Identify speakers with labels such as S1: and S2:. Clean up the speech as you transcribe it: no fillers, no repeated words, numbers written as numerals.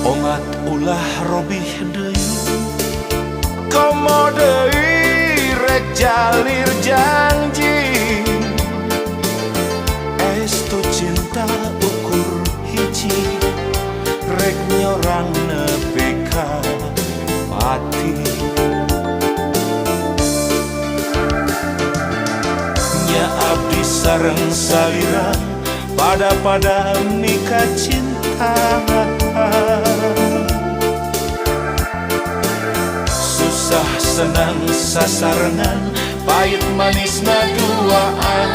S1: Ongat ulah robih deui komo deui rek jalir janji estu cinta ukur hiji rek nyorang nepi ka mati nya abdi sareng salira pada mika cinta susah senang sasarengan pahit manisna duaan